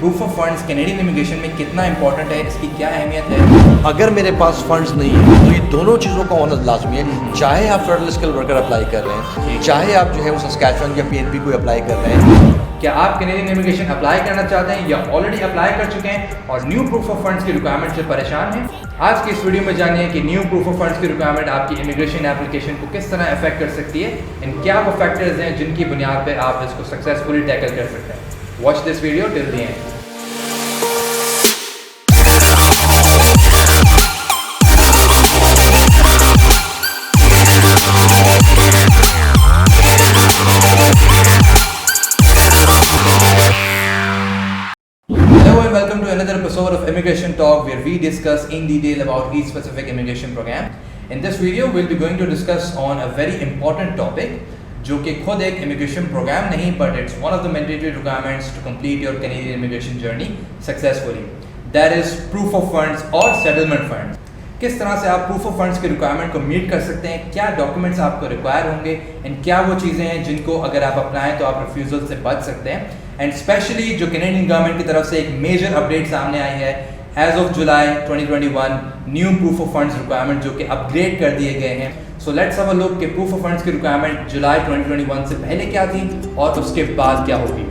Proof of funds Canadian immigration में कितना important है, इसकी क्या अहमियत है। अगर मेरे पास फंड्स नहीं है तो ये दोनों चीज़ों का होना लाजमी है। चाहे आप फेडरल स्किल वर्कर अप्लाई कर रहे हैं, चाहे आप जो है वो सस्कैचुअन या पीएनपी को अप्लाई कर रहे हैं। क्या आप कैनेडियन इमिग्रेशन अप्लाई करना चाहते हैं या ऑलरेडी अप्लाई कर चुके हैं और न्यू प्रूफ ऑफ फंड्स की रिक्वायरमेंट से परेशान हैं? आज के इस वीडियो में जानिए कि न्यू प्रूफ ऑफ फंड्स की रिक्वायरमेंट आपकी इमिग्रेशन एप्लीकेशन को किस तरह अफेक्ट कर सकती है एंड क्या वो फैक्टर्स हैं जिनकी बुनियाद पर आप इसको सक्सेसफुली टैकल कर सकते हैं। Watch this video till the end. Welcome to another episode of Immigration Talk, where we discuss in detail about each specific immigration program. In this video, we'll be going to discuss on a very important topic, जो कि खुद एक immigration program नहीं, but it's one of the mandatory requirements to complete your Canadian immigration journey successfully. That is proof of funds or settlement funds. किस तरह से आप proof of funds के रिक्वायरमेंट को मीट कर सकते हैं, क्या डॉक्यूमेंट्स आपको रिक्वायर होंगे एंड क्या वो चीज़ें हैं जिनको अगर आप अपनाएं तो आप रिफ्यूज़ल से बच सकते हैं। एंड स्पेशली जो कैनेडियन गवर्नमेंट की तरफ से एक मेजर अपडेट सामने आई है as of July 2021, new proof of funds requirement जो कि अपग्रेड कर दिए गए हैं। So let's have a look कि प्रूफ ऑफ फंड्स की रिक्वायरमेंट जुलाई 2021 से पहले क्या थी और उसके बाद क्या होगी।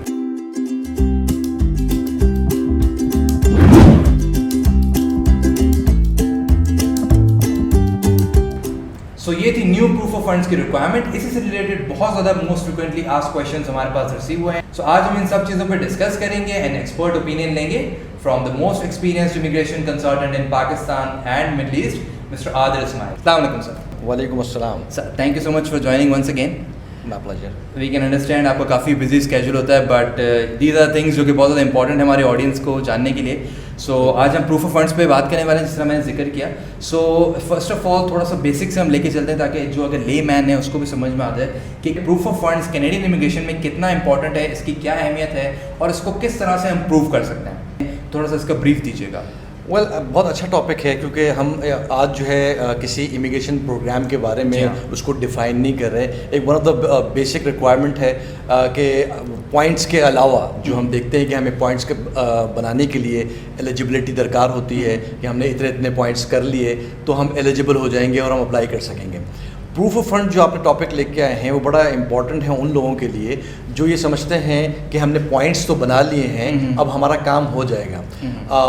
तो ये थी न्यू प्रूफ ऑफ फंड्स की रिक्वायरमेंट। इसी से रिलेटेड बहुत ज़्यादा मोस्ट फ्रिक्वेंटली आस्क्ड क्वेश्चंस हमारे पास रिसीव हुए हैं। सो आज हम इन सब चीज़ों पर डिस्कस करेंगे एंड एक्सपर्ट ओपिनियन लेंगे from the most experienced immigration consultant in Pakistan and Middle East, Mister Adil Ismail. अस्सलाम वालेकुम सर। वालेकुम अस्सलाम sir, thank you so much for joining once again. My pleasure. We can understand आपका काफ़ी बिजी स्केड्यूल होता है, but these are things जो कि बहुत ज़्यादा इंपॉर्टेंट है हमारे ऑडियंस को जानने के लिए। सो आज हम प्रूफ ऑफ फंड्स पे बात करने वाले हैं, जिस तरह मैंने जिक्र किया। सो फर्स्ट ऑफ ऑल थोड़ा सा बेसिक से हम लेके चलते हैं ताकि जो अगर ले मैन है उसको भी समझ में आ जाए कि proof of funds Canadian immigration में कितना इंपॉर्टेंट है, इसकी क्या अहमियत है और इसको किस तरह से हम प्रूव कर सकते हैं। थोड़ा सा इसका ब्रीफ दीजिएगा। बहुत अच्छा टॉपिक है क्योंकि हम आज जो है किसी इमिग्रेशन प्रोग्राम के बारे में उसको डिफ़ाइन नहीं कर रहे। एक one of the basic requirement है कि पॉइंट्स के अलावा जो हम देखते हैं कि हमें पॉइंट्स के बनाने के लिए एलिजिबिलिटी दरकार होती है कि हमने इतने इतने पॉइंट्स कर लिए तो हम एलिजिबल हो जाएंगे और हम अप्लाई कर सकेंगे। प्रूफ ऑफ फंड जो आपने टॉपिक लेके आए हैं वो बड़ा इंपॉर्टेंट है उन लोगों के लिए जो ये समझते हैं कि हमने पॉइंट्स तो बना लिए हैं, अब हमारा काम हो जाएगा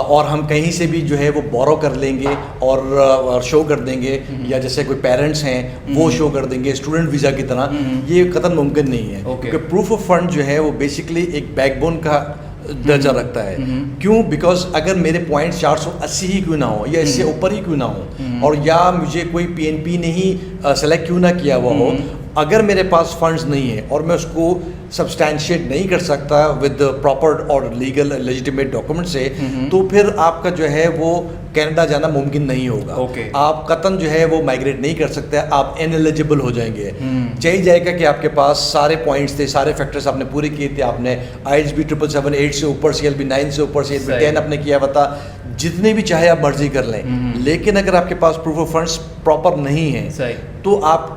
और हम कहीं से भी जो है वो बोरो कर लेंगे और शो कर देंगे, या जैसे कोई पेरेंट्स हैं वो शो कर देंगे स्टूडेंट वीज़ा की तरह। ये कतई मुमकिन नहीं है क्योंकि प्रूफ ऑफ फंड जो है वो बेसिकली एक बैकबोन का दर्जा रखता है। क्यों? बिकॉज अगर मेरे पॉइंट्स 480 ही क्यों ना हो या इससे ऊपर ही क्यों ना हो और या मुझे कोई पीएनपी ने ही सेलेक्ट क्यों ना किया हुआ हो, अगर मेरे पास फंड्स नहीं है और मैं उसको सब्सटैंशिएट नहीं कर सकता विद प्रॉपर और लीगल लेजिटिमेट डॉक्यूमेंट से, तो फिर आपका जो है वो कनाडा जाना मुमकिन नहीं होगा। आप कतन जो है वो माइग्रेट नहीं कर सकते, आप इनएलिजिबल हो जाएंगे। चाहिए जाएगा कि आपके पास सारे पॉइंट्स थे, सारे फैक्टर्स आपने पूरे किए थे, आपने IHB 777-8 से ऊपर, CLB 9 से ऊपर, CLB 10 आपने किया हुआ था, जितने भी चाहे आप मर्जी कर लें। लेकिन अगर आपके पास प्रूफ ऑफ फंड्स प्रॉपर नहीं है तो आप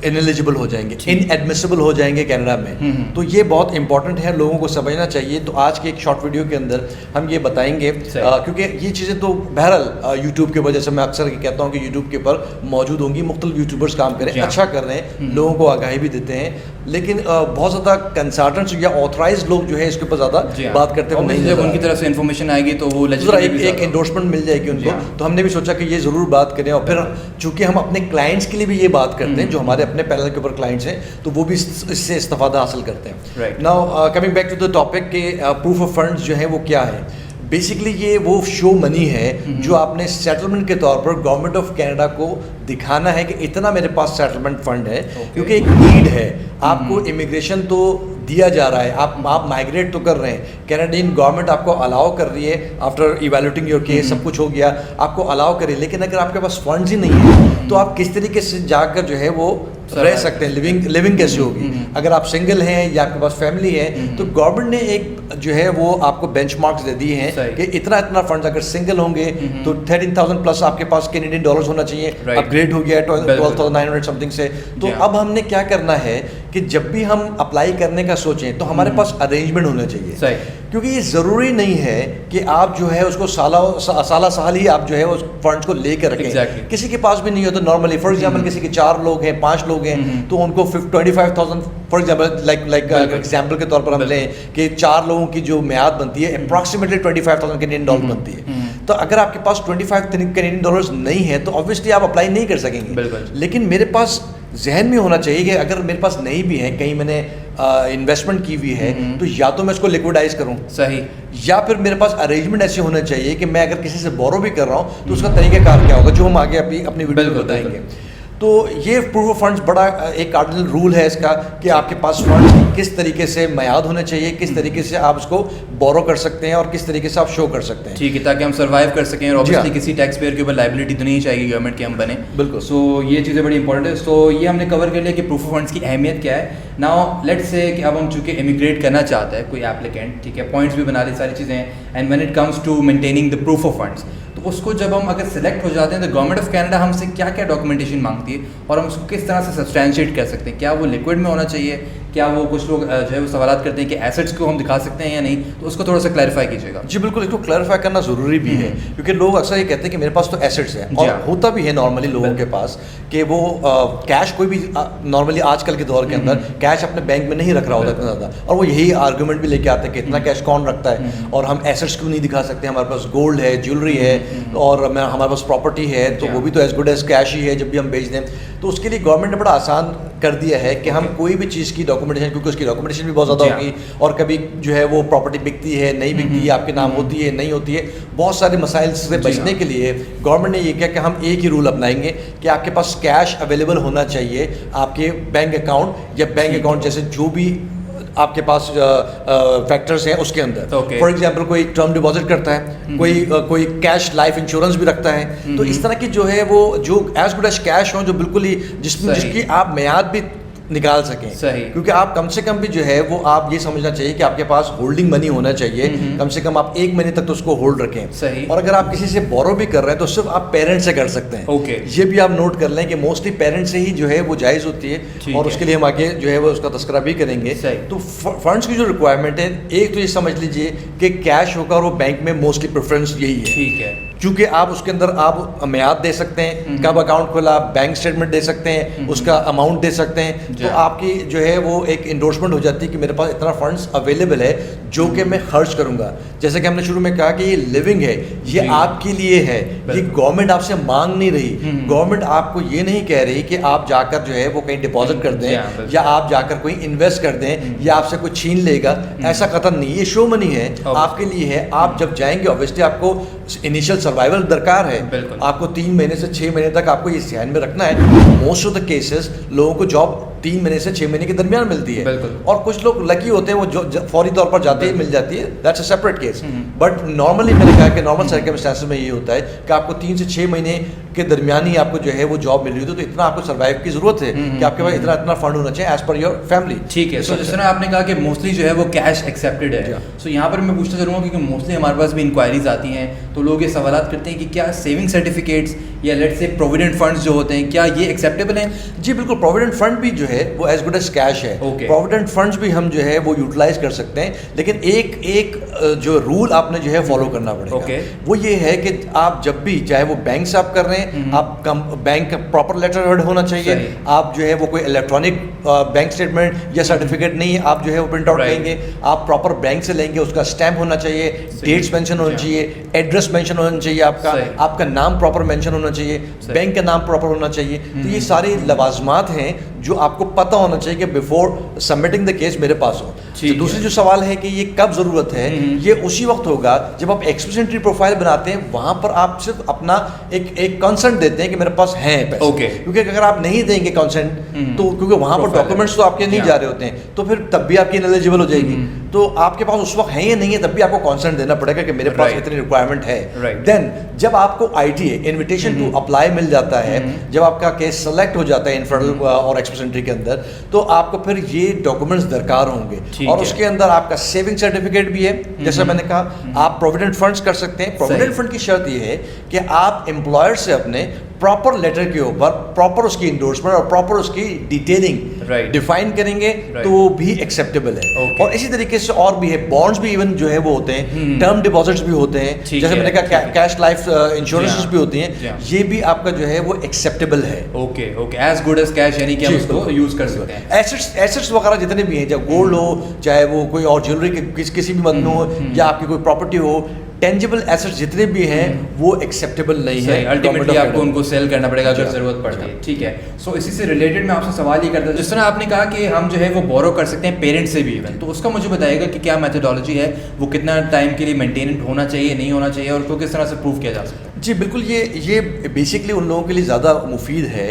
इनएलिजिबल हो जाएंगे, इनएडमिसिबल हो जाएंगे कनाडा में। तो ये बहुत इंपॉर्टेंट है, लोगों को समझना चाहिए। तो आज के एक शॉर्ट वीडियो के अंदर हम ये बताएंगे क्योंकि ये चीज़ें तो बहरहाल यूट्यूब के वजह से मैं अक्सर कहता हूँ कि यूट्यूब के ऊपर मौजूद होंगी, मुख्तलिफ यूट्यूबर्स काम करें, अच्छा कर रहे हैं, लोगों को आगाही भी देते हैं, लेकिन बहुत ज़्यादा कंसल्टेंट्स या ऑथराइज लोग जो है इसके ऊपर ज़्यादा बात करते हैं। नहीं, जब उनकी तरफ से इन्फॉर्मेशन आएगी तो वो एक एंडोर्समेंट मिल जाएगी उनको। तो हमने भी सोचा कि ये ज़रूर बात करें और फिर चूँकि हम अपने क्लाइंट्स के लिए भी ये बात करते हैं जो हमारे अपने पैनल के ऊपर क्लाइंट्स हैं, तो वो भी इससे इस्तेफादा हासिल करते हैं। Now coming back to the topic के प्रूफ ऑफ फंड्स जो है वो क्या है। बेसिकली ये वो शो मनी है जो आपने सेटलमेंट के तौर पर गवर्नमेंट ऑफ कनाडा को दिखाना है कि इतना मेरे पास सेटलमेंट फंड है, क्योंकि एक नीड है। आपको इमिग्रेशन तो दिया जा रहा है, आप माइग्रेट तो कर रहे हैं, कैनेडियन गवर्नमेंट आपको अलाउ कर रही है, आफ्टर इवैल्यूएटिंग योर केस सब कुछ हो गया, आपको अलाउ कर रही है। लेकिन अगर आपके पास फंड्स ही नहीं है तो आप किस तरीके से जाकर जो है वो रह सकते हैं, लिविंग कैसे होगी। अगर आप सिंगल हैं या आपके पास फैमिली है तो गवर्नमेंट ने एक जो है वो आपको बेंचमार्क्स दे दिए हैं कि इतना इतना फंड्स, अगर सिंगल होंगे तो 13,000 प्लस आपके पास कैनेडियन डॉलर्स होना चाहिए। अपग्रेड हो गया 12,900 समथिंग से। तो अब हमने क्या करना है कि जब भी हम अप्लाई करने का सोचें तो हमारे पास अरेंजमेंट होना चाहिए। सही। क्योंकि ये ज़रूरी नहीं है कि आप जो है उसको साल ही आप जो है उस फंड्स को लेकर रखें। Exactly. किसी के पास भी नहीं होता नॉर्मली, फॉर एग्जांपल किसी के 4 लोग हैं, 5 लोग हैं, तो उनको 25,000 फॉर एग्जांपल लाइक एग्जांपल के तौर पर हम लें कि 4 लोगों की जो म्याद बनती है अप्रॉक्सीमेटली $25,000 कैनेडियन डॉलर बनती है। तो अगर आपके पास 25 कैनेडियन डॉलर्स नहीं है तो ऑब्वियसली आप अप्लाई नहीं कर सकेंगे। लेकिन मेरे पास जहन में होना चाहिए कि अगर मेरे पास नहीं भी है, कहीं मैंने इन्वेस्टमेंट की हुई है, तो या तो मैं इसको लिक्विडाइज करूं, सही, या फिर मेरे पास अरेंजमेंट ऐसे होने चाहिए कि मैं अगर किसी से बोरो भी कर रहा हूं तो उसका तरीक़ाकार क्या होगा, जो हम आगे अपनी वीडियो में बताएंगे। तो ये प्रूफ ऑफ फंड्स बड़ा एक कार्डिनल रूल है इसका कि आपके पास फंड्स किस तरीके से मयाद होने चाहिए, किस तरीके से आप उसको बोरो कर सकते हैं और किस तरीके से आप शो कर सकते हैं। ठीक है, ताकि हम सर्वाइव कर सकें और ऑब्वियसली किसी टैक्स पेयर के ऊपर लाइबिलिटी तो नहीं चाहिए गवर्नमेंट के हम बने। बिल्कुल। सो ये चीज़ें बड़ी इंपॉर्टेंट है। सो ये हमने कवर कर लिया कि प्रूफ ऑफ फंड्स की अहमियत क्या है। नाउ लेट्स से कि अब हम चूँकि इमिग्रेट करना चाहता है कोई एप्लीकेंट, ठीक है, पॉइंट्स भी बना ली, सारी चीज़ें हैं, and when it comes to maintaining the proof of funds, तो उसको जब हम अगर सिलेक्ट हो जाते हैं तो गवर्नमेंट ऑफ कनाडा हमसे क्या क्या डॉक्यूमेंटेशन मांगती है और हम उसको किस तरह से सब्सटैंशिएट कर सकते हैं। क्या वो लिक्विड में होना चाहिए, क्या वो कुछ लोग जो है वो सवाल करते हैं कि एसेट्स को हम दिखा सकते हैं या नहीं, तो उसको थोड़ा सा क्लैरिफाई कीजिएगा। जी बिल्कुल, इसको क्लैरिफाई करना ज़रूरी भी है क्योंकि लोग अक्सर ये कहते हैं कि मेरे पास तो एसेट्स हैं, और होता भी है नॉर्मली लोगों के पास कि वो कैश कोई भी नॉर्मली आजकल के दौर के अंदर कैश अपने बैंक में नहीं रख रहा होता इतना ज़्यादा, और वो यही आर्गूमेंट भी लेके आते हैं कि इतना कैश कौन रखता है और हम एसेट्स क्यों नहीं दिखा सकते, हमारे पास गोल्ड है, ज्वेलरी है और हमारे पास प्रॉपर्टी है, तो वो भी तो एज गुड एज कैश ही है जब भी हम बेच दें। तो उसके लिए गवर्नमेंट ने बड़ा आसान कर दिया है कि हम कोई भी चीज़ की डॉक्यूमेंटेशन, क्योंकि उसकी डॉक्यूमेंटेशन भी बहुत ज़्यादा होगी और कभी जो है वो प्रॉपर्टी बिकती है, नहीं बिकती है, आपके नाम होती है, नहीं होती है, बहुत सारे मसाइल से बचने के लिए गवर्नमेंट ने ये किया कि हम एक ही रूल अपनाएंगे कि आपके पास कैश अवेलेबल होना चाहिए आपके बैंक अकाउंट या बैंक अकाउंट जैसे जो भी आपके पास फैक्टर्स हैं उसके अंदर। फॉर एग्जांपल कोई टर्म डिपॉजिट करता है, कोई कैश लाइफ इंश्योरेंस भी रखता है, तो इस तरह की जो है वो जो एज गुड एज कैश हो, जो बिल्कुल ही जिसकी आप म्याद भी निकाल सकें। सही। क्योंकि आप कम से कम भी जो है वो आप ये समझना चाहिए कि आपके पास होल्डिंग मनी होना चाहिए, कम से कम आप 1 महीने तक तो उसको होल्ड रखें। सही। और अगर आप किसी से बोरो भी कर रहे हैं तो सिर्फ आप पेरेंट्स से कर सकते हैं। ओके। ये भी आप नोट कर लें कि मोस्टली पेरेंट्स से ही जो है वो जायज़ होती है, और उसके लिए हम आगे जो है वो उसका तस्करा भी करेंगे। तो फंड्स की जो रिक्वायरमेंट है, एक तो ये समझ लीजिए कि कैश होगा और वो बैंक में मोस्टली प्रेफरेंस यही है। ठीक है। क्योंकि आप उसके अंदर आप म्याद दे सकते हैं, कब अकाउंट खोला, बैंक स्टेटमेंट दे सकते हैं, उसका अमाउंट दे सकते हैं, तो आपकी जो है वो एक इंडोर्समेंट हो जाती है कि मेरे पास इतना फंड्स अवेलेबल है जो कि मैं खर्च करूंगा। जैसे कि हमने शुरू में कहा कि ये लिविंग है, ये आपके लिए है, ये गवर्नमेंट आपसे मांग नहीं रही। गवर्नमेंट आपको ये नहीं कह रही कि आप जाकर जो है वो कहीं डिपॉजिट कर दें या आप जाकर कोई इन्वेस्ट कर दें या आपसे कोई छीन लेगा, ऐसा कतई नहीं। ये शो मनी है, आपके लिए है। आप जब जाएंगे ऑब्वियसली आपको इनिशियल सर्वाइवल दरकार है, आपको 3 महीने से 6 महीने तक आपको ये ध्यान में रखना है। मोस्ट ऑफ द केसेस लोगों को जॉब 3 महीने से 6 महीने के दरमियान मिलती है, और कुछ लोग लकी होते हैं वो जो फौरी तौर पर जाते ही मिल जाती है, that's a separate case. But normally मैंने कहा कि नॉर्मल सर्कमस्टेंसेस में ये होता है कि आपको 3 से 6 महीने के दरमियान ही आपको जो है वो जॉब मिल रही होती है, तो इतना आपको सर्वाइव की जरूरत है कि आपके पास इतना फंड होना चाहिए एज पर योर फैमिली। ठीक है। सो जिस तरह आपने कहा कि मोस्टली जो है वो कैश एक्सेप्टेड है, सो यहाँ पर मैं पूछना चाहूँगा क्योंकि मोस्टली हमारे पास भी इंक्वायरीज आती हैं, तो लोग ये सवाल करते हैं कि क्या सेविंग सर्टिफिकेट्स या लेट्स से प्रोविडेंट फंड्स जो होते हैं क्या ये एक्सेप्टेबल हैं? जी बिल्कुल, प्रोविडेंट फंड भी जो है वो एज गुड एज कैश है। प्रोविडेंट फंड्स भी हम जो है वो यूटिलाइज कर सकते हैं, लेकिन एक जो रूल आपने जो है फॉलो करना पड़ेगा। वो ये है कि आप जब भी, चाहे वो बैंक से आप कर रहे हैं, आप बैंक प्रॉपर लेटर हेड होना चाहिए, आप जो है वो कोई इलेक्ट्रॉनिक बैंक स्टेटमेंट या सर्टिफिकेट नहीं, आप जो है वो प्रिंट आउट लेंगे, आप प्रॉपर बैंक से लेंगे, उसका स्टैम्प होना चाहिए, डेट्स मेंशन होना चाहिए, एड्रेस मेंशन होना चाहिए, आपका नाम प्रॉपर मेंशन होना चाहिए, बैंक का नाम प्रॉपर होना चाहिए। तो ये सारी लवाजमात हैं जो आपको पता होना चाहिए कि बिफोर सबमिटिंग द केस मेरे पास हो। तो दूसरी जो सवाल है कि ये कब ज़रूरत है, ये उसी वक्त होगा जब आप एक्सप्रेसेंट्री प्रोफाइल बनाते हैं, वहाँ पर आप सिर्फ अपना एक कंसेंट देते हैं कि मेरे पास हैं पैसे। क्योंकि अगर आप नहीं देंगे कंसेंट तो, क्योंकि वहाँ पर डॉक्यूमेंट्स तो आपके नहीं जा रहे होते हैं, तो फिर तब भी आपकी इनएलिजिबल हो जाएगी। तो आपके पास उस वक्त है या नहीं है, तब भी आपको कंसेंट देना पड़ेगा कि मेरे पास इतनी रिक्वायरमेंट है। देन जब आपको ITA इन्विटेशन टू अप्लाई मिल जाता है, जब आपका केस सेलेक्ट हो जाता है इनफेडरल और एक्सप्रेसेंट्री के अंदर, तो आपको फिर ये डॉक्यूमेंट्स दरकार होंगे, और उसके अंदर आपका सेविंग सर्टिफिकेट भी है। जैसा मैंने कहा, आप प्रोविडेंट फंड्स कर सकते हैं। प्रोविडेंट फंड की शर्त ये है कि आप एम्प्लॉयर से अपने प्रॉपर लेटर के ऊपर प्रॉपर उसकी इंडोर्समेंट और प्रॉपर उसकी डिटेलिंग डिफाइन करेंगे तो वो भी एक्सेप्टेबल है। और इसी तरीके से और भी है, बॉन्ड्स भी इवन जो है वो होते हैं, टर्म डिपॉजिट्स भी होते हैं, जैसे मैंने कहा कैश लाइफ इंश्योरेंसेस भी होती हैं, ये भी आपका जो है वो एक्सेप्टेबल है। Okay okay, as good as cash, यानी कि हम उसको यूज कर सकते हैं। एसेट्स वगैरह जितने भी हैं, चाहे गोल्ड हो, चाहे वो कोई और ज्वेलरी किसी भी मद में हो, या आपकी कोई प्रॉपर्टी हो, टेंजिबल एसेट्स जितने भी हैं वो एक्सेप्टेबल नहीं है। अल्टीमेटली आपको उनको सेल करना पड़ेगा अगर जरूरत पड़ती है। ठीक है, सो इसी से रिलेटेड मैं आपसे सवाल ये करता हूँ, जिस तरह आपने कहा कि हम जो है वो बोरो कर सकते हैं पेरेंट्स से भी इवन, तो उसका मुझे बताइएगा कि क्या मेथोडोलॉजी है, वो कितना टाइम के लिए मेंटेन होना चाहिए, नहीं होना चाहिए, और उसको किस तरह से प्रूव किया जा सकता है? जी बिल्कुल, ये बेसिकली उन लोगों के लिए ज़्यादा मुफीद है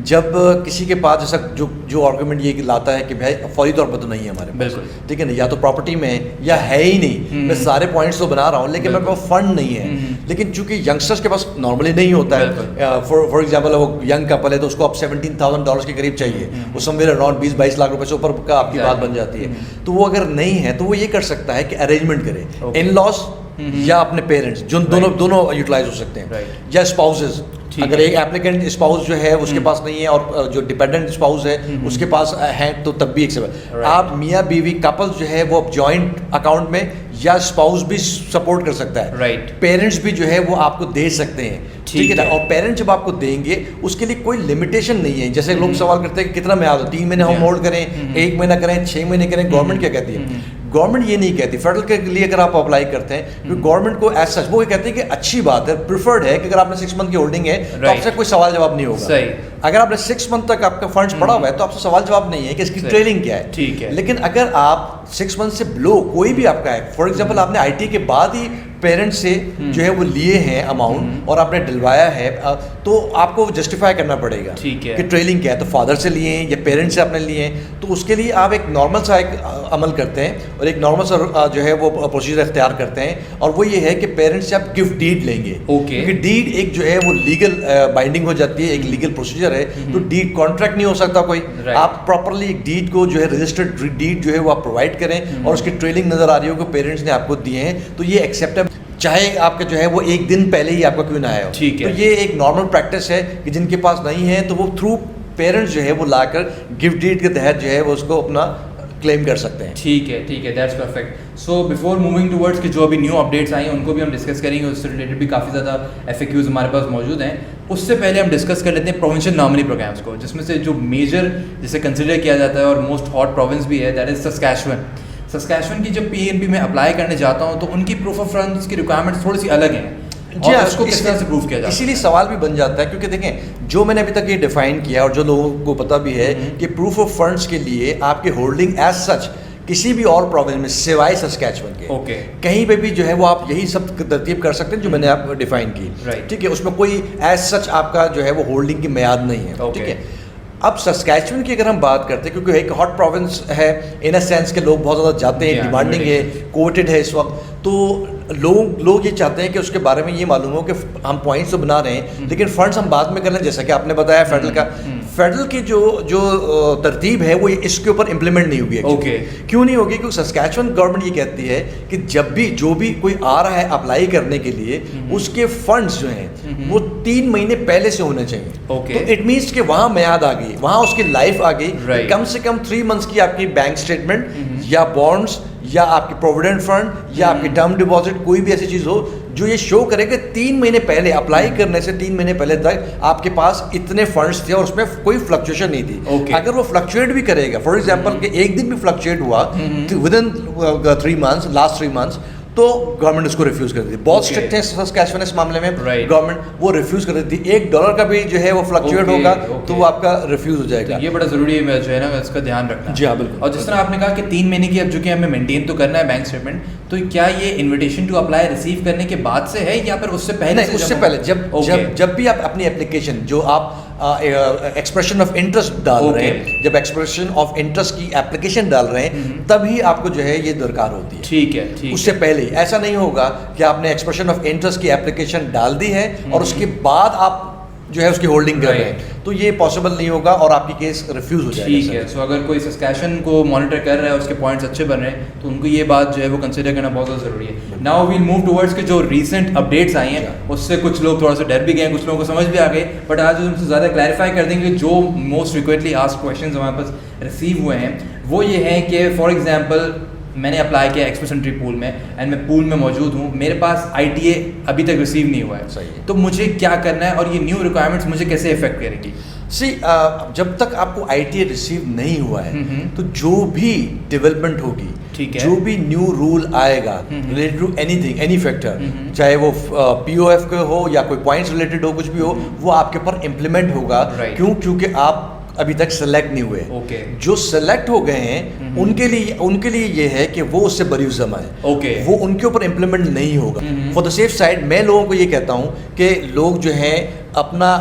जब किसी के पास ऐसा जो आर्गूमेंट ये लाता है कि भाई फौरी तौर पर तो नहीं है हमारे पास, बिल्कुल ठीक है ना, या तो प्रॉपर्टी में है या है ही नहीं, मैं सारे पॉइंट्स तो बना रहा हूँ लेकिन मेरे पास फंड नहीं है। लेकिन चूंकि यंगस्टर्स के पास नॉर्मली नहीं होता है, फॉर एग्जांपल वो यंग कपल है तो उसको अब $17,000 के करीब चाहिए, वो समवेयर अराउंड 20-22 लाख रुपए से ऊपर का आपकी बात बन जाती है। तो वो अगर नहीं है तो वो ये कर सकता है कि अरेंजमेंट करे, इन लॉस या अपने पेरेंट्स, जो दोनों यूटिलाइज हो सकते हैं, या स्पाउसेस। अगर एक एप्लीकेंट स्पाउस जो है उसके पास नहीं है और जो डिपेंडेंट स्पाउस है उसके पास है तो तब भी एक्सेप्ट। आप मियाँ बीवी कपल्स जो है वो जॉइंट अकाउंट में या स्पाउस भी सपोर्ट कर सकता है, पेरेंट्स भी जो है वो आपको दे सकते हैं, ठीक है ना। और पेरेंट्स जब आपको देंगे उसके लिए कोई लिमिटेशन नहीं है। जैसे लोग सवाल करते हैं कि कितना म्याद हो, 3 महीने हम होल्ड करें, 1 महीना करें, 6 महीने करें, गवर्नमेंट क्या कहती है? गवर्नमेंट ये नहीं कहती। फेडरल के लिए अगर आप अप्लाई करते हैं तो गवर्नमेंट को एज सच वो ये कहती है कि अच्छी बात है, प्रिफर्ड है कि अगर आपने 6 मंथ की होल्डिंग है तो आपसे कोई सवाल जवाब नहीं होगा। अगर आपने 6 मंथ तक आपका फंड्स पड़ा हुआ है तो आपसे सवाल जवाब नहीं है कि इसकी ट्रेलिंग क्या है, ठीक है। लेकिन अगर आप 6 मंथ से बिलो कोई भी आपका है, फॉर एग्जाम्पल आपने IT के बाद ही पेरेंट्स से जो है वो लिए हैं अमाउंट और आपने दिलवाया है, तो आपको जस्टिफाई करना पड़ेगा, ठीक है, कि ट्रेलिंग क्या है। तो फादर से लिए हैं या पेरेंट्स से आपने लिए हैं, तो उसके लिए आप एक नॉर्मल सा एक अमल करते हैं और एक नॉर्मल सा जो है वो प्रोसीजर इख्तियार करते हैं, और वो ये है कि पेरेंट्स से आप गिफ्ट डीड लेंगे, क्योंकि डीड एक जो है वो लीगल बाइंडिंग हो जाती है, एक लीगल प्रोसीजर है। तो डीड कॉन्ट्रैक्ट नहीं हो सकता कोई, आप प्रॉपरली एक डीड को जो है रजिस्टर्ड डीड जो है वो आप प्रोवाइड करें और उसकी ट्रेलिंग नजर आ रही हो कि पेरेंट्स ने आपको दिए हैं, तो ये एक्सेप्टेबल, चाहे आपका जो है वो एक दिन पहले ही आपका क्यों ना आया हो, ठीक है। तो ये एक नॉर्मल प्रैक्टिस है कि जिनके पास नहीं है तो वो थ्रू पेरेंट्स जो है वो लाकर गिफ्ट डीड के तहत जो है वो उसको अपना क्लेम कर सकते हैं। ठीक है, that's perfect. So before moving towards कि जो अभी न्यू अपडेट्स आई हैं उनको भी हम डिस्कस करेंगे, उससे रिलेटेड भी काफ़ी ज़्यादा FAQs हमारे पास मौजूद हैं। उससे पहले हम डिस्कस कर लेते हैं प्रोविंशियल नॉमिनी प्रोग्राम्स को, जिसमें से जो मेजर जिसे कंसिडर किया जाता है और मोस्ट हॉट प्रोविंस भी है, दैट इज सस्कैचुअन की जब PNB में अप्लाई करने जाता हूँ तो उनकी प्रूफ ऑफ फंड्स की रिक्वायरमेंट्स थोड़ी सी अलग हैं। जी हाँ, उसको किस तरह से प्रूव किया जाता है? इसीलिए सवाल भी बन जाता है, क्योंकि देखें जो मैंने अभी तक ये डिफाइन किया और जो लोगों को पता भी है कि प्रूफ ऑफ फंड्स के लिए आपकी होल्डिंग एज सच किसी भी और प्रोविंस में सिवाय सस्कैचुअन के कहीं पे भी जो है वो आप यही सब तरतीब कर सकते हैं जो मैंने आप डिफाइन की, ठीक है। उसमें कोई एज सच आपका जो है वो होल्डिंग की मियाद नहीं है, ठीक है। अब सस्कैचुअन की अगर हम बात करते हैं, क्योंकि एक हॉट प्रोविंस है इन अ सेंस के लोग बहुत ज़्यादा जाते हैं, डिमांडिंग है, कोटेड है इस वक्त, तो लोग ये चाहते हैं कि उसके बारे में ये मालूम हो कि हम पॉइंट्स तो बना रहे हैं लेकिन फंड्स हम बाद में कर लें, जैसा कि आपने बताया फेडरल की जो तरतीब है वो इसके ऊपर इम्प्लीमेंट नहीं होगी। क्यों नहीं होगी? क्योंकि सस्कैचुअन गवर्नमेंट ये कहती है कि जब भी जो भी कोई आ रहा है अप्लाई करने के लिए उसके फंड्स जो हैं वो 3 महीने पहले से होने चाहिए। तो इट मीन्स कि वहाँ मियाद आ गई, वहाँ उसकी लाइफ आ गई, कम से कम 3 मंथ्स की आपकी बैंक स्टेटमेंट या बॉन्ड्स या आपकी प्रोविडेंट फंड या आपकी टर्म डिपॉजिट कोई भी ऐसी चीज़ हो जो ये शो करे कि 3 महीने पहले अप्लाई करने से 3 महीने पहले तक आपके पास इतने फंड्स थे और उसमें कोई फ्लक्चुएशन नहीं थी। अगर वो फ्लक्चुएट भी करेगा, फॉर एग्जांपल कि एक दिन भी फ्लक्चुएट हुआ with in 3 months, last 3 months, तो गवर्नमेंट उसको रिफ्यूज कर देती है। बहुत स्ट्रिक्ट है सस्कैचुअन इस मामले में, गवर्नमेंट वो रिफ्यूज कर देती है। $1 का भी जो है वो फ्लक्चुएट होगा तो वो आपका रिफ्यूज हो जाएगा। तो ये बड़ा जरूरी है जो है ना, इसका ध्यान रखना। जी हाँ, बिल्कुल। और जिस तरह आपने कहा कि 3 महीने की अब जो कि हमें मेंटेन तो करना है बैंक स्टेटमेंट, तो क्या ये इन्विटेशन टू अप्लाई रिसीव करने के बाद से है या फिर उससे पहले? नहीं, उससे पहले जब भी आप अपनी एप्लीकेशन जो आप एक्सप्रेशन ऑफ इंटरेस्ट डाल रहे हैं, जब एक्सप्रेशन ऑफ इंटरेस्ट की एप्लीकेशन डाल रहे हैं तभी आपको जो है ये दरकार होती है, ठीक है। उससे पहले ऐसा नहीं होगा कि आपने एक्सप्रेशन ऑफ इंटरेस्ट की एप्लीकेशन डाल दी है और उसके बाद आप जो है उसकी होल्डिंग कर रहे हैं, तो ये पॉसिबल नहीं होगा और आपकी केस रिफ्यूज हो जाएगा। ठीक है, सो अगर कोई सस्कैशन को मॉनिटर कर रहा है, उसके पॉइंट्स अच्छे बन रहे हैं, तो उनको ये बात जो है वो कंसिडर करना बहुत ज़्यादा ज़रूरी है। नाउ वील मूव टुवर्ड्स के जो रीसेंट अपडेट्स आई हैं, उससे कुछ लोग थोड़ा सा डर भी गए, कुछ लोगों को समझ भी आ गए, बट आज उनसे ज़्यादा क्लैरिफाई कर देंगे। जो मोस्ट फ्रिक्वेंटली आस्क्ड क्वेश्चंस हमारे पास रिसीव हुए हैं वो ये हैं कि फॉर एग्जांपल मैंने अप्लाई किया एक्सप्रेस एंट्री पूल में एंड मैं पूल में मौजूद हूँ, मेरे पास ITA अभी तक रिसीव नहीं हुआ है, सही है। तो मुझे क्या करना है और ये न्यू रिक्वायरमेंट्स मुझे कैसे इफेक्ट करेगी? जब तक आपको ITA रिसीव नहीं हुआ है तो जो भी डेवलपमेंट होगी, ठीक है, जो भी न्यू रूल आएगा related to anything, any factor, चाहे वो POF का हो या कोई पॉइंट्स रिलेटेड हो, कुछ भी हो, वो आपके ऊपर इम्प्लीमेंट होगा। क्यों? क्योंकि आप अभी तक सेलेक्ट नहीं हुए। जो सेलेक्ट हो गए हैं उनके लिए ये है कि वो उससे बरीउज़म आए, वो उनके ऊपर इम्प्लीमेंट नहीं होगा। फॉर द सेफ साइड मैं लोगों को ये कहता हूँ कि लोग जो है अपना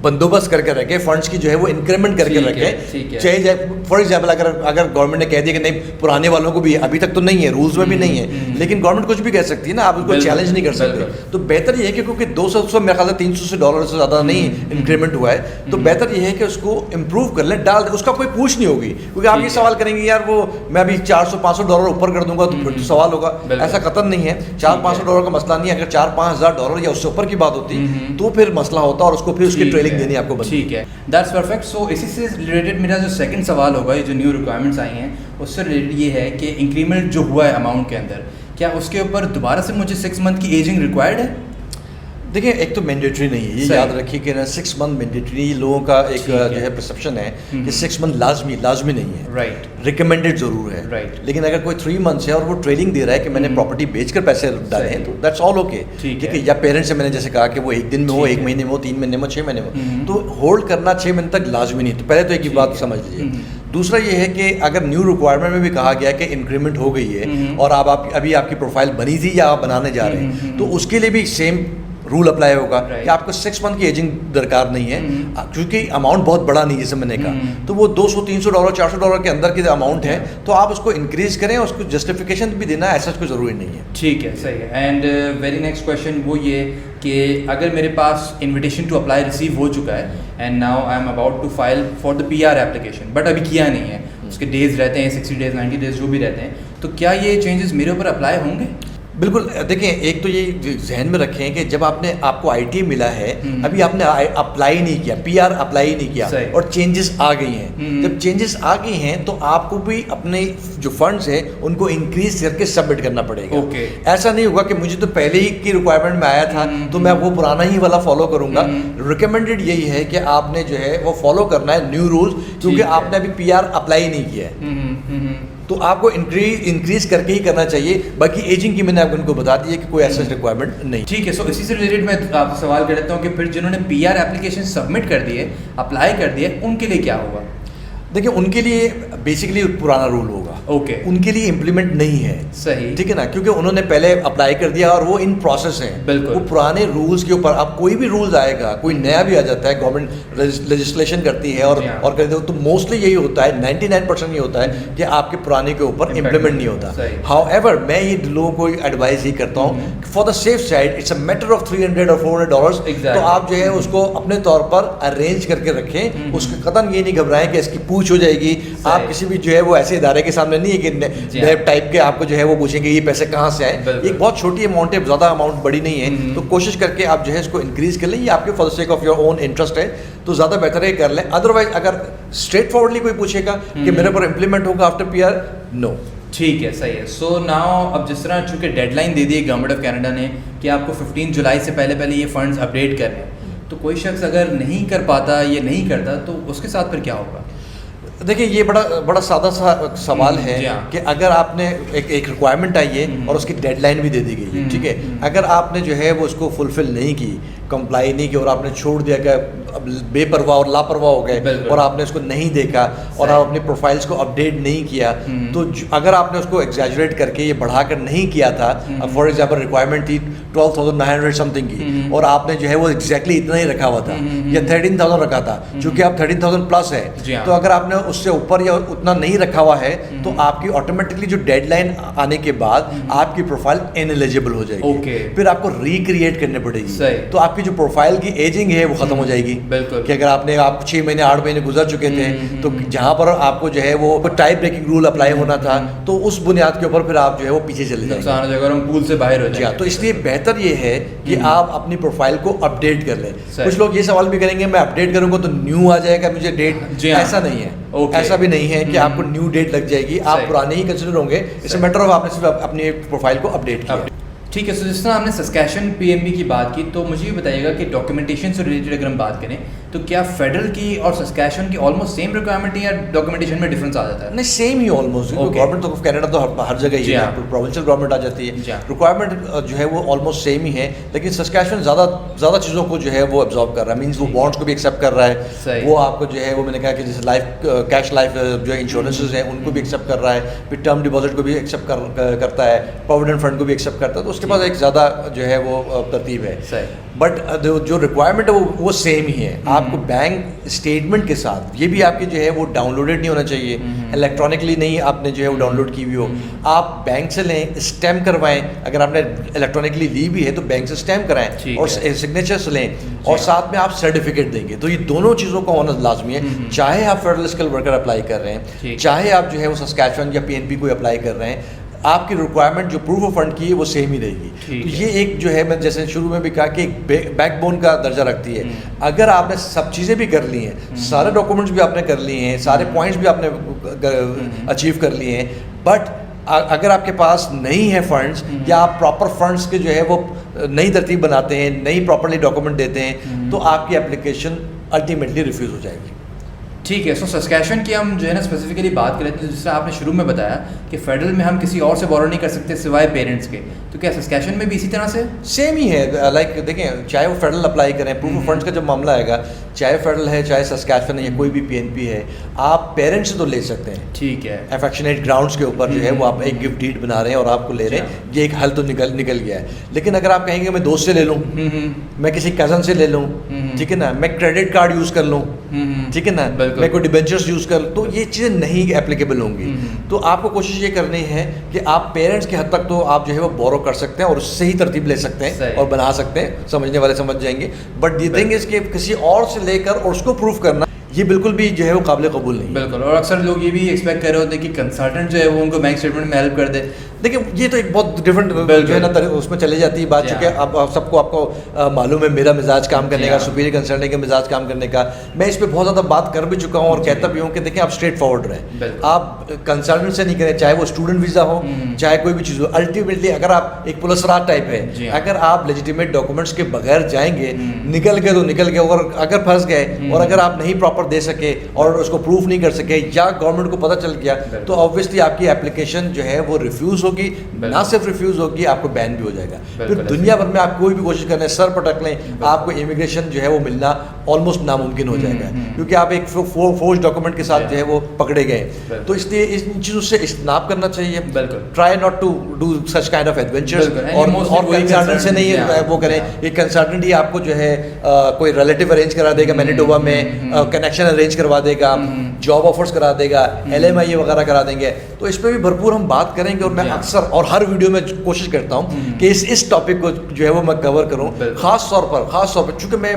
बंदोबस्त करके रखें, फंड्स की जो है वो इंक्रीमेंट करके रखें। चाहे फॉर एग्जाम्पल अगर गवर्नमेंट ने कह दिया कि नहीं पुराने वालों को भी, अभी तक तो नहीं है, रूल्स में भी नहीं है, लेकिन गवर्नमेंट कुछ भी कह सकती है ना, आप उसको चैलेंज नहीं कर सकते। तो बेहतर ये है कि क्योंकि $200 मेरे ख्याल से $300 से ज़्यादा नहीं इंक्रीमेंट हुआ है, तो बेहतर ये है कि उसको इम्प्रूव कर लें, डाल दें। उसका कोई पूछ नहीं होगी, क्योंकि आप ये सवाल करेंगे यार वो मैं अभी $400-500 ऊपर कर दूंगा तो फिर तो सवाल होगा। ऐसा कतन नहीं है, $400-500 का मसला नहीं है। अगर $4,000-5,000 या उससे ऊपर की बात होती तो फिर मसला होता और उसको फिर उसकी ट्रेनिंग देनी आपको बनती। That's perfect. सो इसी से रिलेटेड मेरा जो सेकंड सवाल होगा, ये जो न्यू रिक्वायरमेंट्स आई हैं उससे रिलेटेड ये है कि इंक्रीमेंट जो हुआ है अमाउंट के अंदर, क्या उसके ऊपर दोबारा से मुझे 6 मंथ की एजिंग रिक्वायर्ड है? देखिए, एक तो मैंडेटरी नहीं है, ये याद रखिए कि ना 6 मंथ मैंडेटरी, लोगों का एक जो है परसेप्शन है कि 6 मंथ लाजमी नहीं है, राइट, रिकमेंडेड जरूर है, राइट। लेकिन अगर कोई 3 मंथ्स है और वो ट्रेनिंग दे रहा है कि मैंने प्रॉपर्टी बेचकर पैसे डाले हैं, तो दैट्स ऑल ओके, ठीक है। या पेरेंट्स से मैंने जैसे कहा कि वो 1 दिन में हो, 1 महीने में हो, 3 महीने में, 6 महीने में, तो होल्ड करना 6 महीने तक लाजमी नहीं। तो पहले तो एक ही बात समझ लीजिए। दूसरा ये है कि अगर न्यू रिक्वायरमेंट में भी कहा गया कि इंक्रीमेंट हो गई है और आप अभी आपकी प्रोफाइल बनी थी या आप बनाने जा रहे हैं, तो उसके लिए भी सेम रूल अप्लाई होगा कि आपको 6 मंथ की एजिंग दरकार नहीं है, क्योंकि अमाउंट बहुत बड़ा नहीं है, जैसे मैंने कहा, तो वो $200-300 $400 के अंदर की अमाउंट है, तो आप उसको इंक्रीज करें, उसको जस्टिफिकेशन भी देना ऐसा कोई ज़रूरी नहीं है। ठीक है, सही है। एंड वेरी नेक्स्ट क्वेश्चन वो ये कि अगर मेरे पास इन्विटेशन टू अप्लाई रिसीव हो चुका है and now I am about to file for the PR application, but अभी किया नहीं है, उसके डेज रहते हैं 60 डेज 90 डेज जो भी रहते हैं, तो क्या ये चेंजेस मेरे ऊपर अप्लाई होंगे? बिल्कुल। देखिए, एक तो ये जहन में रखें कि जब आपको ITA मिला है, अभी आपने अप्लाई नहीं किया, PR अप्लाई नहीं किया और चेंजेस आ गई हैं। जब चेंजेस आ गई हैं तो आपको भी अपने जो फंड्स हैं उनको इंक्रीज करके सबमिट करना पड़ेगा। ऐसा नहीं होगा कि मुझे तो पहले ही की रिक्वायरमेंट में आया था तो मैं वो पुराना ही वाला फॉलो करूंगा। रिकमेंडेड यही है कि आपने जो है वो फॉलो करना है न्यू रूल्स, क्योंकि आपने अभी PR अप्लाई नहीं किया है, तो आपको इंक्रीज करके ही करना चाहिए। बाकी एजिंग की मैंने आपको उनको बता दी है कि कोई ऐसा रिक्वायरमेंट नहीं। ठीक है। सो इसी से रिलेटेड मैं आपसे सवाल कर लेता हूँ कि फिर जिन्होंने PR एप्लीकेशन सबमिट कर दिए, अप्लाई कर दिए, उनके लिए क्या होगा? देखिए, उनके लिए बेसिकली पुराना रूल होगा, उनके लिए इम्प्लीमेंट नहीं है, सही, ठीक है ना, क्योंकि उन्होंने पहले अप्लाई कर दिया और वो इन प्रोसेस हैं। वो पुराने रूल्स के ऊपर अब कोई भी रूल्स आएगा, कोई नया भी आ जाता है, गवर्नमेंट लेजिस्लेशन करती है और कर दे, तो मोस्टली यही होता है, 99% ये होता है कि आपके पुराने के ऊपर इम्प्लीमेंट नहीं होता। हाउएवर मैं ये लोगों को एडवाइस ही करता हूँ, for the safe side it's a matter of $300 और $400, तो आप जो है उसको अपने तौर पर अरेंज करके रखें। उसके कदम ये नहीं घबराएं कि इसकी पूछ हो जाएगी। आप किसी भी जो है वो ऐसे इदारे के सामने नहीं है कि नैब टाइप के आपको जो है वो पूछेंगे ये पैसे कहाँ से आए। एक बहुत छोटी अमाउंट है, ज़्यादा अमाउंट बड़ी नहीं है, तो कोशिश करके आप जो है इसको इंक्रीज कर लें। ये आपके for the sake of your own interest है, तो ज़्यादा बेहतर है कर लें। अदरवाइज अगर स्ट्रेट फॉरवर्डली कोई पूछेगा कि मेरे पर इम्प्लीमेंट होगा आफ्टर PR, नो। ठीक है, सही है। सो नाउ अब जिस तरह चूँकि डेडलाइन दे दी है गवर्नमेंट ऑफ कनाडा ने कि आपको 15 जुलाई से पहले ये फंड्स अपडेट करने हैं, तो कोई शख्स अगर नहीं कर पाता, ये नहीं करता, तो उसके साथ फिर क्या होगा? देखिए, ये बड़ा सादा सा सवाल है कि अगर आपने एक रिक्वायरमेंट आई है और उसकी डेडलाइन भी दे दी गई है, ठीक है, अगर आपने जो है वो उसको फुलफिल नहीं की, कंप्लाई नहीं की और आपने छोड़ दिया कि बेपरवाह और लापरवाह हो गए और आपने उसको नहीं देखा और आप अपने प्रोफाइल्स को अपडेट नहीं किया, तो अगर आपने उसको एग्जैजरेट करके ये बढ़ाकर नहीं किया था, फॉर एग्जाम्पल रिक्वायरमेंट थी 12,900 समथिंग की और आपने जो है वो एग्जैक्टली इतना ही रखा हुआ था या 13,000 रखा था, चूंकि आप 13,000 प्लस है, तो अगर आपने उससे ऊपर या उतना नहीं रखा हुआ है तो आपकी ऑटोमेटिकली जो डेडलाइन आने के बाद आपकी प्रोफाइल इनएलिजिबल हो जाएगी। फिर आपको रिक्रिएट करनी पड़ेगी, तो आपकी आपकी जो प्रोफाइल की एजिंग है वो खत्म हो जाएगी। बिल्कुल। कि अगर आप 6 महीने 8 महीने गुजर चुके थे तो जहाँ पर आपको जो है वो टाइप ब्रेकिंग रूल अप्लाई होना था तो उस बुनियाद के ऊपर फिर आप जो है वो पीछे चले जाएंगे, नुकसान हो जाएगा और हम पूल से बाहर हो जी हाँ। जाएंगे। तो इसलिए बेहतर ये है कि आप अपनी प्रोफाइल को अपडेट कर लें। कुछ लोग ये सवाल भी करेंगे मैं अपडेट करूंगा तो न्यू आ जाएगा मुझे डेट, जी हाँ। ऐसा नहीं है। Okay. ऐसा भी नहीं है कि आपको न्यू डेट लग जाएगी, आप पुराने ही कंसिडर होंगे। इट्स मैटर ऑफ आपने सिर्फ अपनी प्रोफाइल को अपडेट किया। ठीक है। सो जिस तरह हमने सस्कैशन पीएमबी की बात की तो मुझे ये बताइएगा कि डॉक्यूमेंटेशन से रिलेटेड अगर हम बात करें तो क्या फेडरल की और सस्कैशन की ऑलमोस्ट सेम रिक्वायरमेंट है या डॉक्यूमेंटेशन में डिफरेंस आ जाता है? नहीं, same he almost. Government of Canada तो हर जगह ही है, प्रोविंशियल गवर्नमेंट आ जाती है, रिक्वायरमेंट जो है वो ऑलमोस्ट सेम ही है। लेकिन सस्कैशन ज़्यादा चीज़ों को जो है वो एब्जॉर्ब कर रहा है, मीन्स वो बॉन्ड्स को भी एक्सेप्ट कर रहा है, वो आपको जो है वो मैंने कहा कि जैसे लाइफ कैश लाइफ जो है इंश्योरेंसेज हैं उनको भी एक्सेप्ट कर रहा है, फिर टर्म डिपॉजिट को भी एक्सेप्ट करता है, प्रोविडेंट फंड को भी एक्सेप्ट करता है। तो उसके पास एक ज़्यादा जो है वो तरतीब है। बट जो रिक्वायरमेंट है वो सेम ही है। आपको बैंक स्टेटमेंट के साथ ये भी आपकी जो है वो डाउनलोडेड नहीं होना चाहिए, इलेक्ट्रॉनिकली नहीं आपने जो है वो डाउनलोड की हुई हो। आप बैंक से लें, स्टैम्प करवाएं, अगर आपने इलेक्ट्रॉनिकली ली भी है तो बैंक से स्टैम्प कराएं और सिग्नेचर्स लें और साथ में आप सर्टिफिकेट देंगे। तो ये दोनों चीज़ों का होना लाजमी है, चाहे आप फेडरल स्किल वर्कर अप्लाई कर रहे हैं, चाहे आप जो है वो सस्कैचुअन या पीएनपी को अप्लाई कर रहे हैं, आपकी रिक्वायरमेंट जो प्रूफ ऑफ फंड की है वो सेम ही रहेगी। तो ये एक जो है मैं जैसे शुरू में भी कहा कि एक बैकबोन का दर्जा रखती है। अगर आपने सब चीज़ें भी कर ली हैं, सारे डॉक्यूमेंट्स भी आपने कर लिए हैं, सारे पॉइंट्स भी आपने अचीव कर लिए हैं, बट अगर आपके पास नहीं है फंड्स या आप प्रॉपर फंड्स के जो है वो नई तरतीब बनाते हैं, नई प्रॉपरली डॉक्यूमेंट देते हैं, तो आपकी एप्लीकेशन अल्टीमेटली रिफ्यूज़ हो जाएगी। ठीक है। सो सस्कैशन की हम जो है ना स्पेसिफिकली बात कर लेते हैं। जिस तरह आपने शुरू में बताया कि फेडरल में हम किसी और से बोरो नहीं कर सकते सिवाय पेरेंट्स के, तो क्या सस्कैशन में भी इसी तरह से सेम ही है? लाइक देखें, चाहे वो फेडरल अप्लाई करें, प्रूफ ऑफ फंड्स का जब मामला आएगा, चाहे फेडरल है चाहे सस्कैशन है या कोई भी पीएनपी है, आप पेरेंट्स से तो ले सकते हैं। ठीक है। एफेक्शनेट ग्राउंड्स के ऊपर जो है वो आप एक गिफ्ट डीड बना रहे हैं और आपको ले रहे हैं, ये एक हल तो निकल गया है। लेकिन अगर आप कहेंगे मैं दोस्त से ले लूँ, मैं किसी कज़न से ले लूँ, ठीक है ना, मैं क्रेडिट कार्ड यूज़ कर लूँ, ठीक है ना, मैं कोई डिबेंचर्स यूज़ कर, तो ये चीज़ें नहीं एप्लीकेबल होंगी। तो आपको कोशिश ये करनी है कि आप पेरेंट्स की हद तक तो आप जो है वो बोरो कर सकते हैं और उससे ही तरतीब ले सकते हैं और बना सकते हैं, समझने वाले समझ जाएंगे। बट दी थिंग इज कि किसी और से लेकर और उसको प्रूफ करना ये बिल्कुल भी जो है वो काबिल कबूल नहीं। बिल्कुल। और अक्सर लोग ये भी एक्सपेक्ट कर रहे होते हैं कि कंसल्टेंट जो है वो उनको बैंक स्टेटमेंट में हेल्प कर दे। देखिए ये तो एक बहुत डिफरेंट जो है ना उसमें चले जाती है बात, चूँकि अब सबको आपको मालूम है मेरा मिजाज काम करने का, सुपीरियर कंसल्टेंट का मिजाज काम करने का। मैं इस पर बहुत ज़्यादा बात कर भी चुका हूँ और कहता भी हूँ कि देखिए आप स्ट्रेट फॉरवर्ड रहें, आप कंसल्टेंट से नहीं करें, चाहे वो स्टूडेंट वीज़ा हो चाहे कोई भी चीज़ हो। अल्टीमेटली अगर आप एक पुलिसराज टाइप है, अगर आप लेजिटिमेट डॉक्यूमेंट्स के बगैर जाएंगे, निकल गए तो निकल गए, और अगर फंस गए और अगर आप नहीं प्रॉपर दे सके और उसको प्रूफ नहीं कर सके या गवर्नमेंट को पता चल गया, तो ऑब्वियसली आपकी एप्लीकेशन जो है वो रिफ्यूज़ होगी। ना सिर्फ रिफ्यूज़ होगी, आपको बैन भी हो जाएगा। फिर दुनिया भर में आप कोई भी कोशिश करें, सर पटक लें, आपको इमिग्रेशन जो है वो मिलना ऑलमोस्ट नामुमकिन हो जाएगा, क्योंकि आप एक फोर्स डॉक्यूमेंट के साथ जो है वो पकड़े गए। तो इसलिए इन चीज़ों से इज्तनाब करना चाहिए। Try not to do such kind of adventures. और कंसल्टेंट से नहीं वो करें, ये कंसल्टेंट ही आपको जो है कोई रिलेटिव अरेंज करा देगा मैनिटोबा में, कनेक्शन अरेंज करवा देगा, जॉब ऑफर्स करा देगा, LMIA वगैरह करा देंगे। तो इस पर भी भरपूर हम बात करेंगे और मैं अक्सर और हर वीडियो में कोशिश करता हूँ कि इस टॉपिक को जो है वो मैं कवर करूँ, ख़ास तौर पर चूँकि मैं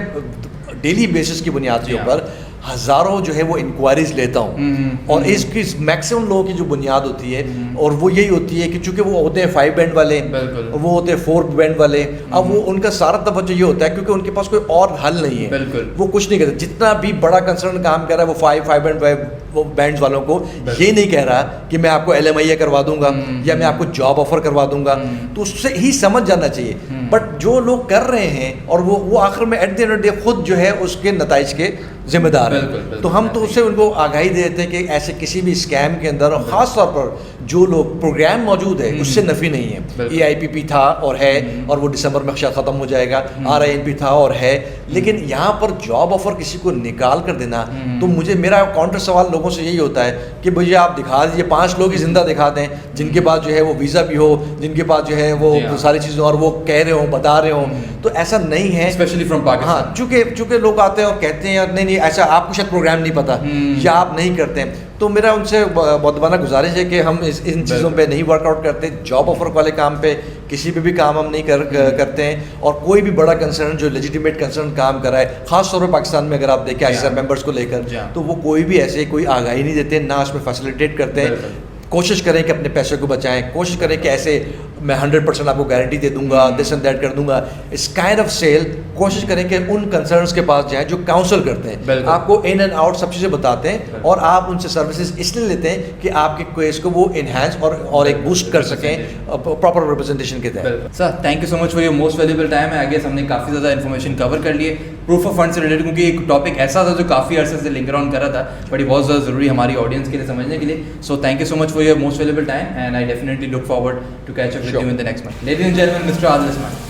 डेली बेसिस की बुनियाद के ऊपर हज़ारों जो है वो इंक्वायरीज लेता हूँ और इसकी मैक्सिमम लोगों की जो बुनियाद होती है और वो यही होती है कि चूँकि वो होते हैं 5 बैंड वाले, वो होते हैं 4 बैंड वाले। अब वो उनका सारा तवज्जो ये होता है क्योंकि उनके पास कोई और हल नहीं है, वो कुछ नहीं करते। जितना भी बड़ा कंसर्न काम कर रहा है वो 5 बैंड वो बैंड्स वालों को ये नहीं कह रहा कि मैं आपको LMIA करवा दूंगा या मैं आपको जॉब ऑफर करवा दूंगा, तो उससे ही समझ जाना चाहिए। बट जो लोग कर रहे हैं और वो आखिर में at the end of the day खुद जो है उसके नताइज के जिम्मेदार हैं। तो हम तो उससे उनको आगाही दे देते हैं कि ऐसे किसी भी स्कैम के अंदर, और ख़ास तौर पर जो लोग प्रोग्राम मौजूद है उससे नफ़ी नहीं है। EIPP था और है और वो दिसंबर में शायद ख़त्म हो जाएगा, RINP था और है, लेकिन यहाँ पर जॉब ऑफर किसी को निकाल कर देना, तो मेरा काउंटर सवाल लोगों से यही होता है कि भैया आप दिखा दीजिए 5 लोग ही जिंदा दिखा दें जिनके पास जो है वो वीज़ा भी हो, जिनके पास जो है वो सारी चीज़ें और वो कह रहे हो, बता रहे हो। तो ऐसा नहीं है, स्पेशली फ्रॉम पाकिस्तान। हाँ, चूँकि लोग आते हैं और कहते हैं यार नहीं ऐसा आपको शायद प्रोग्राम नहीं पता या आप नहीं करते हैं। तो मेरा उनसे बहुत बड़ा गुजारिश है कि हम इन चीज़ों पे नहीं वर्कआउट करते, जॉब ऑफर वाले काम पे किसी पे भी काम हम नहीं करते हैं। और कोई भी बड़ा कंसर्न जो लेजिटिमेट कंसर्न काम कर रहा है, खास तौर पर पाकिस्तान में अगर आप देखें ICSR मेंबर्स को लेकर, तो वो कोई भी ऐसे कोई आगाही नहीं देते, ना उसमें फैसिलिटेट करते हैं। कोशिश करें कि अपने पैसे को बचाएं, कोशिश करें कि ऐसे मैं 100% आपको गारंटी दे दूंगा, दिस एंड दैट कर दूंगा, इस काइंड ऑफ सेल। कोशिश करें कि उन कंसर्न्स के पास जाएं जो काउंसल करते हैं, आपको इन एंड आउट सब चीज़ें बताते हैं, और आप उनसे सर्विसेज इसलिए लेते हैं कि आपके केस को वो इन्हांस और एक बूस्ट कर सकें प्रॉपर रिप्रेजेंटेशन के तहत। Sir thank you so much for your most valuable time. I guess हमने काफ़ी ज़्यादा इन्फॉर्मेशन कवर कर लिए प्रूफ ऑफ फंड से रिलेटेड, क्योंकि एक टॉपिक ऐसा था जो काफ़ी अर्से से लिंक ऑन कर रहा था, बट ये बहुत ज़्यादा ज़रूरी हमारी ऑडियंस के लिए समझने के लिए। So thank you so much for your most valuable time, and I definitely look forward to catch up with you in the next month. Ladies and gentleman, Mister Adil Usman.